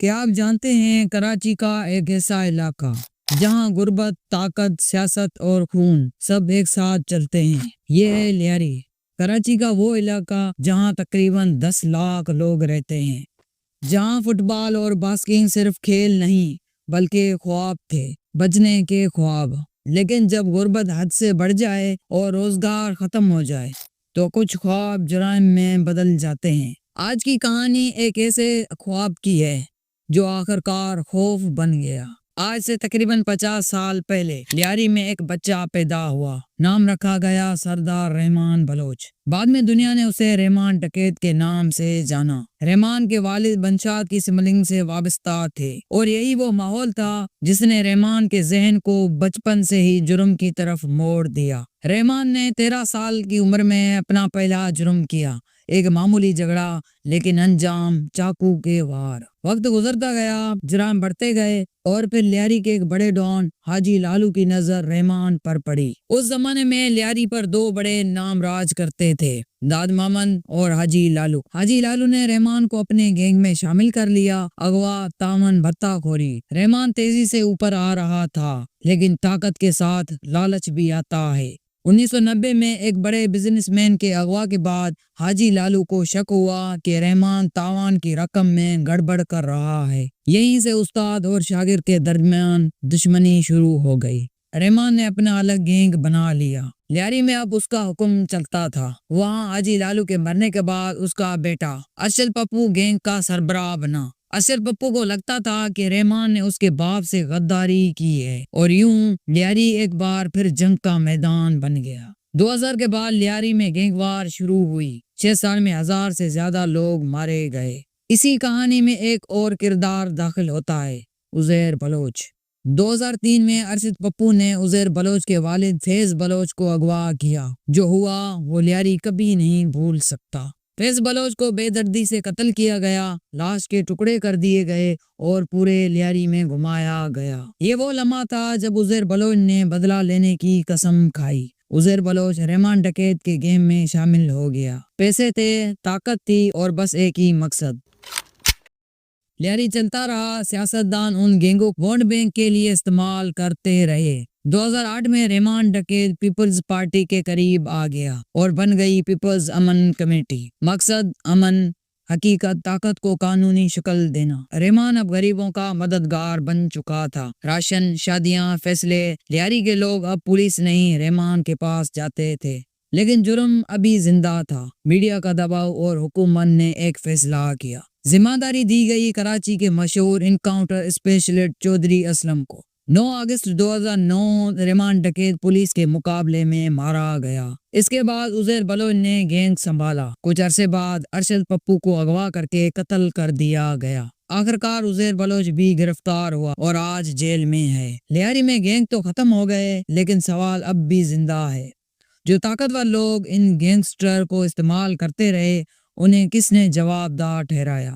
کیا آپ جانتے ہیں کراچی کا ایک ایسا علاقہ جہاں غربت، طاقت، سیاست اور خون سب ایک ساتھ چلتے ہیں؟ یہ ہے لیاری۔ کراچی کا وہ علاقہ جہاں تقریباً 10 لاکھ لوگ رہتے ہیں، جہاں فٹ بال اور باسکنگ صرف کھیل نہیں بلکہ خواب تھے، بچنے کے خواب۔ لیکن جب غربت حد سے بڑھ جائے اور روزگار ختم ہو جائے تو کچھ خواب جرائم میں بدل جاتے ہیں۔ آج کی کہانی ایک ایسے خواب کی ہے جو آخر کار خوف بن گیا۔ آج سے تقریباً 50 سال پہلے لیاری میں ایک بچہ پیدا ہوا۔ نام رکھا گیا سردار رحمان بلوچ۔ بعد میں دنیا نے اسے رحمان ڈکیت کے نام سے جانا۔ رحمان کے والد بنشاد کی سمگلنگ سے وابستہ تھے اور یہی وہ ماحول تھا جس نے رحمان کے ذہن کو بچپن سے ہی جرم کی طرف موڑ دیا۔ رحمان نے 13 سال کی عمر میں اپنا پہلا جرم کیا، ایک معمولی جھگڑا لیکن انجام چاقو کے وار۔ وقت گزرتا گیا، جرائم بڑھتے گئے اور پھر لیاری کے ایک بڑے ڈان حاجی لالو کی نظر رحمان پر پڑی۔ اس زمانے میں لیاری پر 2 بڑے نام راج کرتے تھے، داد مامن اور حاجی لالو۔ حاجی لالو نے رحمان کو اپنے گینگ میں شامل کر لیا۔ اغوا، تاون، بھتہ خوری۔ رحمان تیزی سے اوپر آ رہا تھا لیکن طاقت کے ساتھ لالچ بھی آتا ہے۔ 1990 میں ایک بڑے بزنس مین کے اغوا کے بعد حاجی لالو کو شک ہوا کہ رحمان تاوان کی رقم میں گڑبڑ کر رہا ہے۔ یہیں سے استاد اور شاگرد کے درمیان دشمنی شروع ہو گئی۔ رحمان نے اپنا الگ گینگ بنا لیا۔ لیاری میں اب اس کا حکم چلتا تھا۔ وہاں حاجی لالو کے مرنے کے بعد اس کا بیٹا اشرف پپو گینگ کا سربراہ بنا۔ اشرف پپو کو لگتا تھا کہ رحمان نے اس کے باپ سے غداری کی ہے اور یوں لیاری ایک بار پھر جنگ کا میدان بن گیا۔ 2000 کے بعد لیاری میں گینگ وار شروع ہوئی۔ 6 سال میں 1000 سے زیادہ لوگ مارے گئے۔ اسی کہانی میں ایک اور کردار داخل ہوتا ہے، عزیر بلوچ۔ 2003 میں ارشد پپو نے عزیر بلوچ کے والد فیض بلوچ کو اغوا کیا۔ جو ہوا وہ لیاری کبھی نہیں بھول سکتا۔ فیض بلوچ کو بے دردی سے قتل کیا گیا، لاش کے ٹکڑے کر دیے گئے اور پورے لیاری میں گھمایا گیا۔ یہ وہ لمحہ تھا جب عزیر بلوچ نے بدلہ لینے کی قسم کھائی۔ عزیر بلوچ رحمان ڈکیت کے گیم میں شامل ہو گیا۔ پیسے تھے، طاقت تھی اور بس ایک ہی مقصد۔ لیاری چلتا رہا۔ سیاستدان ان گینگوں کو ووٹ بینک کے لیے استعمال کرتے رہے۔ 2008 میں رحمان ڈکیت پیپلز پارٹی کے قریب آ گیا اور بن گئی پیپلز امن کمیٹی۔ مقصد امن، حقیقت طاقت کو قانونی شکل دینا۔ رحمان اب غریبوں کا مددگار بن چکا تھا۔ راشن، شادیاں، فیصلے۔ لیاری کے لوگ اب پولیس نہیں رحمان کے پاس جاتے تھے۔ لیکن جرم ابھی زندہ تھا۔ میڈیا کا دباؤ اور حکومت نے ایک فیصلہ کیا۔ ذمہ داری دی گئی کراچی کے مشہور انکاؤنٹر اسپیشلسٹ چودھری اسلم کو۔ 9 اگست 2009 رحمان ڈکیت پولیس کے مقابلے میں مارا گیا۔ اس کے بعد عزیر بلوچ نے گینگ سنبھالا۔ کچھ عرصے بعد ارشد پپو کو اغوا کر کے قتل کر دیا گیا۔ آخرکار عزیر بلوچ بھی گرفتار ہوا اور آج جیل میں ہے۔ لیاری میں گینگ تو ختم ہو گئے لیکن سوال اب بھی زندہ ہے۔ جو طاقتور لوگ ان گینگسٹر کو استعمال کرتے رہے، انہیں کس نے جواب دہ ٹھہرایا؟